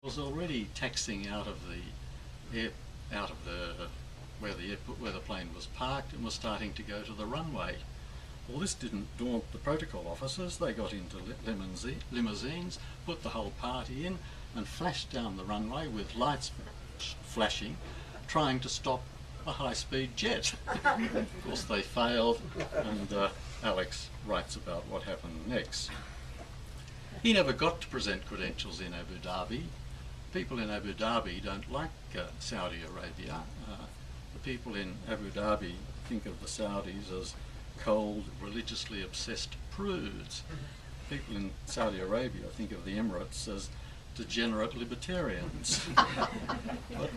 was already taxiing out of the air, out of the where the plane was parked, and was starting to go to the runway. Well, this didn't daunt the protocol officers. They got into limousines, put the whole party in, and flashed down the runway with lights flashing, trying to stop a high-speed jet. Of course, they failed, and Alex writes about what happened next. He never got to present credentials in Abu Dhabi. People in Abu Dhabi don't like Saudi Arabia. The people in Abu Dhabi think of the Saudis as cold, religiously obsessed prudes. People in Saudi Arabia think of the Emirates as degenerate libertarians. But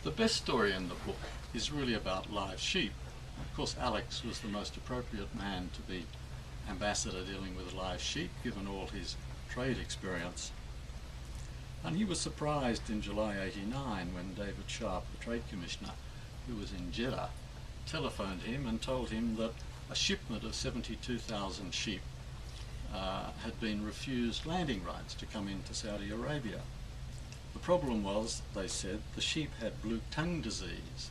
the best story in the book is really about live sheep. Of course, Alex was the most appropriate man to be ambassador dealing with live sheep, given all his trade experience. And he was surprised in July '89 when David Sharp, the Trade Commissioner, who was in Jeddah, telephoned him and told him that a shipment of 72,000 sheep had been refused landing rights to come into Saudi Arabia. The problem was, they said, the sheep had blue tongue disease.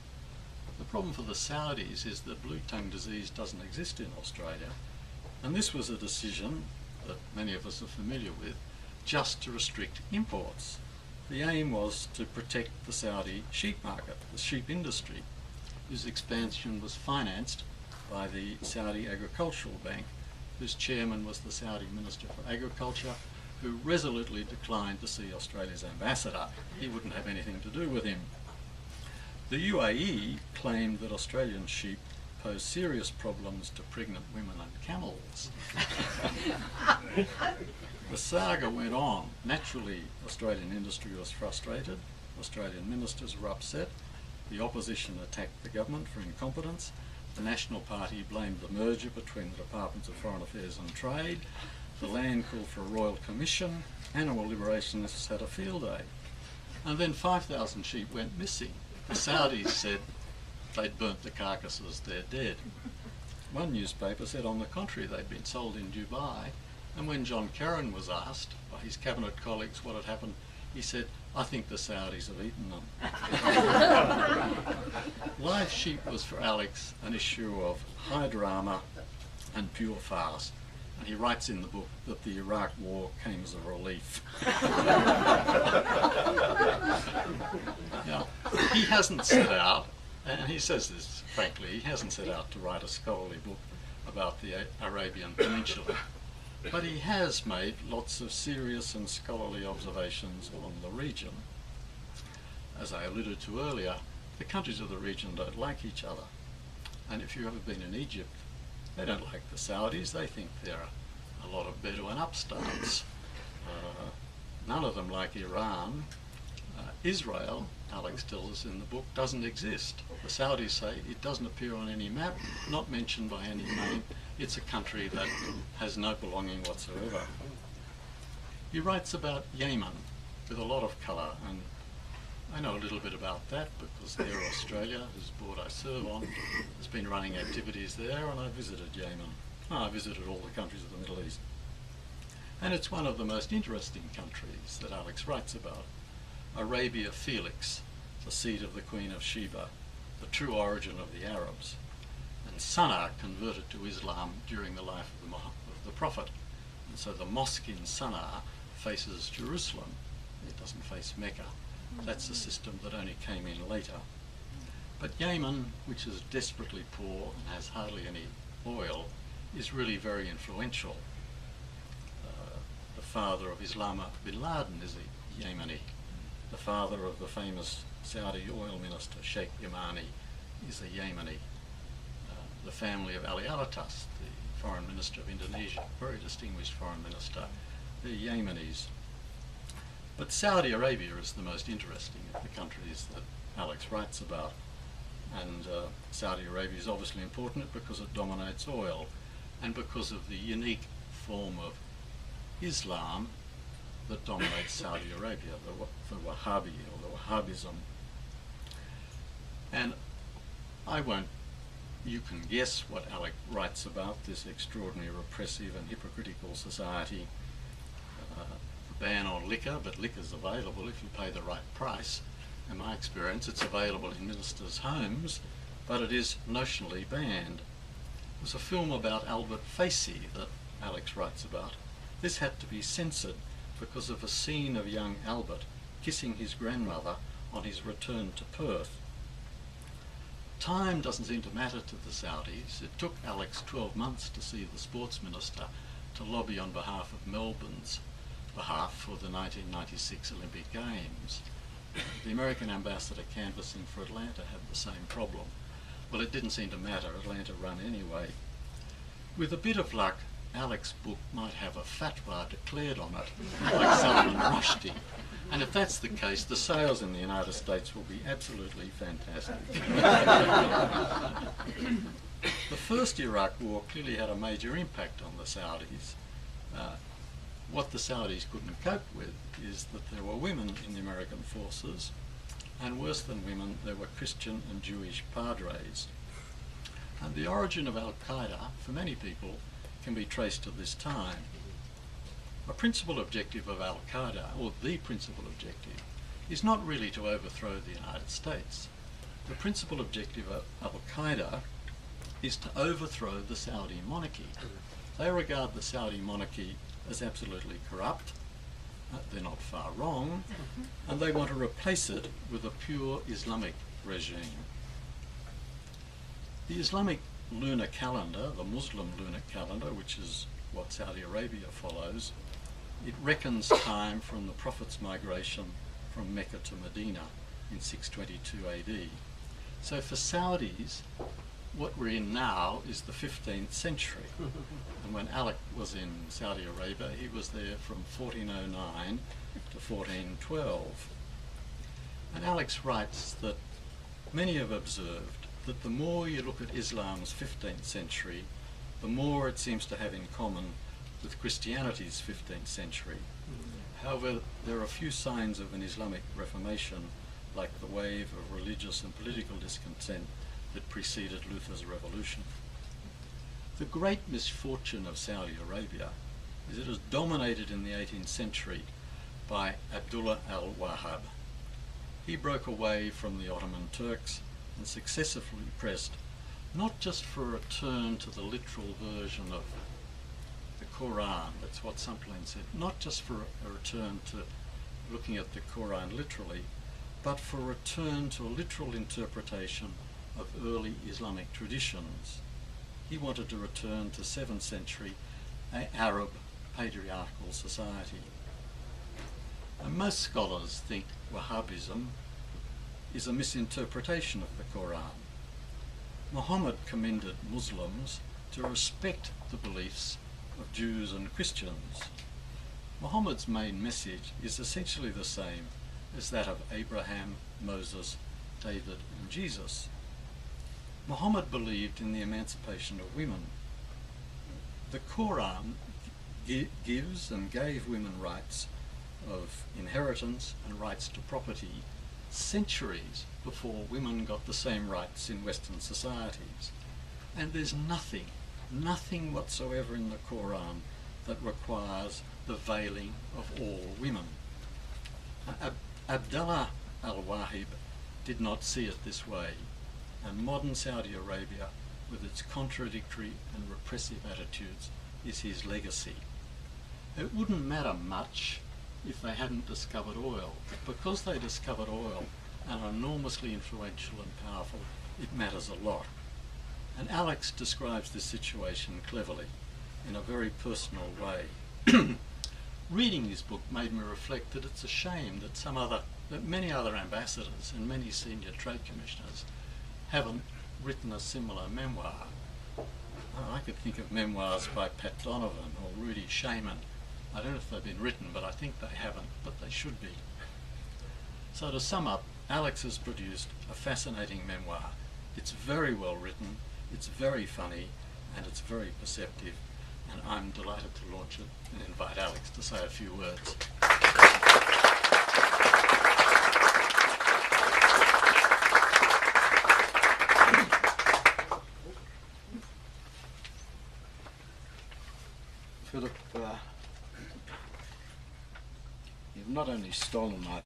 The problem for the Saudis is that blue tongue disease doesn't exist in Australia, and this was a decision that many of us are familiar with, just to restrict imports. The aim was to protect the Saudi sheep market, the sheep industry, whose expansion was financed by the Saudi Agricultural Bank, whose chairman was the Saudi Minister for Agriculture, who resolutely declined to see Australia's ambassador. He wouldn't have anything to do with him. The UAE claimed that Australian sheep pose serious problems to pregnant women and camels. The saga went on. Naturally, Australian industry was frustrated, Australian ministers were upset, the opposition attacked the government for incompetence, the National Party blamed the merger between the Departments of Foreign Affairs and Trade, the land called for a royal commission, animal liberationists had a field day, and then 5,000 sheep went missing. The Saudis said they'd burnt the carcasses, they're dead. One newspaper said, on the contrary, they'd been sold in Dubai, and when John Kerrin was asked by his cabinet colleagues what had happened, he said, I think the Saudis have eaten them. Live sheep was for Alex an issue of high drama and pure farce, and he writes in the book that the Iraq War came as a relief. Now, he hasn't set out, and he says this frankly, he hasn't set out to write a scholarly book about the Arabian Peninsula, but he has made lots of serious and scholarly observations on the region. As I alluded to earlier, the countries of the region don't like each other, and if you've ever been in Egypt, they don't like the Saudis. They think they're a lot of Bedouin upstarts. None of them like Iran. Israel, Alex tells us in the book, doesn't exist. The Saudis say it doesn't appear on any map, not mentioned by any name. It's a country that has no belonging whatsoever. He writes about Yemen with a lot of colour, and I know a little bit about that because Air Australia, whose board I serve on, has been running activities there, and I visited Yemen. I visited all the countries of the Middle East. And it's one of the most interesting countries that Alex writes about. Arabia Felix, the seat of the Queen of Sheba, the true origin of the Arabs. And Sana'a converted to Islam during the life of the Prophet. And so the mosque in Sana'a faces Jerusalem. It doesn't face Mecca. That's a system that only came in later. But Yemen, which is desperately poor and has hardly any oil, is really very influential. The father of Osama bin Laden is a Yemeni. The father of the famous Saudi oil minister, Sheikh Yamani, is a Yemeni. The family of Ali Alatas, the foreign minister of Indonesia, very distinguished foreign minister, they're Yemenis. But Saudi Arabia is the most interesting of the countries that Alex writes about. And Saudi Arabia is obviously important because it dominates oil and because of the unique form of Islam that dominates Saudi Arabia, the Wahhabi or the Wahhabism. And you can guess what Alex writes about, this extraordinary repressive and hypocritical society. The ban on liquor, but liquor's available if you pay the right price. In my experience, it's available in ministers' homes, but it is notionally banned. There's a film about Albert Facey that Alex writes about. This had to be censored because of a scene of young Albert kissing his grandmother on his return to Perth. Time doesn't seem to matter to the Saudis. It took Alex 12 months to see the sports minister to lobby on behalf of Melbourne's behalf for the 1996 Olympic Games. The American ambassador canvassing for Atlanta had the same problem. Well, it didn't seem to matter. Atlanta ran anyway. With a bit of luck, Alex's book might have a fatwa declared on it, like Salman Rushdie. And if that's the case, the sales in the United States will be absolutely fantastic. The first Iraq War clearly had a major impact on the Saudis. What the Saudis couldn't cope with is that there were women in the American forces, and worse than women, there were Christian and Jewish padres. And the origin of Al-Qaeda, for many people, can be traced to this time. A principal objective of Al-Qaeda, or the principal objective, is not really to overthrow the United States. The principal objective of Al-Qaeda is to overthrow the Saudi monarchy. They regard the Saudi monarchy as absolutely corrupt. They're not far wrong, and they want to replace it with a pure Islamic regime. The Islamic lunar calendar, the Muslim lunar calendar, which is what Saudi Arabia follows, it reckons time from the Prophet's migration from Mecca to Medina in 622 AD. So for Saudis, what we're in now is the 15th century. And when Alec was in Saudi Arabia, he was there from 1409 to 1412. And Alex writes that many have observed that the more you look at Islam's 15th century, the more it seems to have in common with Christianity's 15th century. However, there are few signs of an Islamic Reformation like the wave of religious and political discontent that preceded Luther's revolution. The great misfortune of Saudi Arabia is it was dominated in the 18th century by Abdullah al-Wahhab. He broke away from the Ottoman Turks and successively pressed not just for a return to the literal version of the Quran, that's what Sumplin said, not just for a return to looking at the Quran literally, but for a return to a literal interpretation of early Islamic traditions. He wanted to return to 7th century Arab patriarchal society. And most scholars think Wahhabism is a misinterpretation of the Quran. Muhammad commended Muslims to respect the beliefs of Jews and Christians. Muhammad's main message is essentially the same as that of Abraham, Moses, David, and Jesus. Muhammad believed in the emancipation of women. The Quran gives and gave women rights of inheritance and rights to property centuries before women got the same rights in Western societies. And there's nothing whatsoever in the Quran that requires the veiling of all women. Abdullah al-Wahhab did not see it this way, and modern Saudi Arabia, with its contradictory and repressive attitudes, is his legacy. It wouldn't matter much if they hadn't discovered oil, but because they discovered oil and are enormously influential and powerful, it matters a lot. And Alex describes this situation cleverly, in a very personal way. Reading this book made me reflect that it's a shame that many other ambassadors and many senior trade commissioners haven't written a similar memoir. I could think of memoirs by Pat Donovan or Rudy Shaman. I don't know if they've been written, but I think they haven't, but they should be. So to sum up, Alex has produced a fascinating memoir. It's very well written, it's very funny, and it's very perceptive, and I'm delighted to launch it and invite Alex to say a few words. Philip, stolen my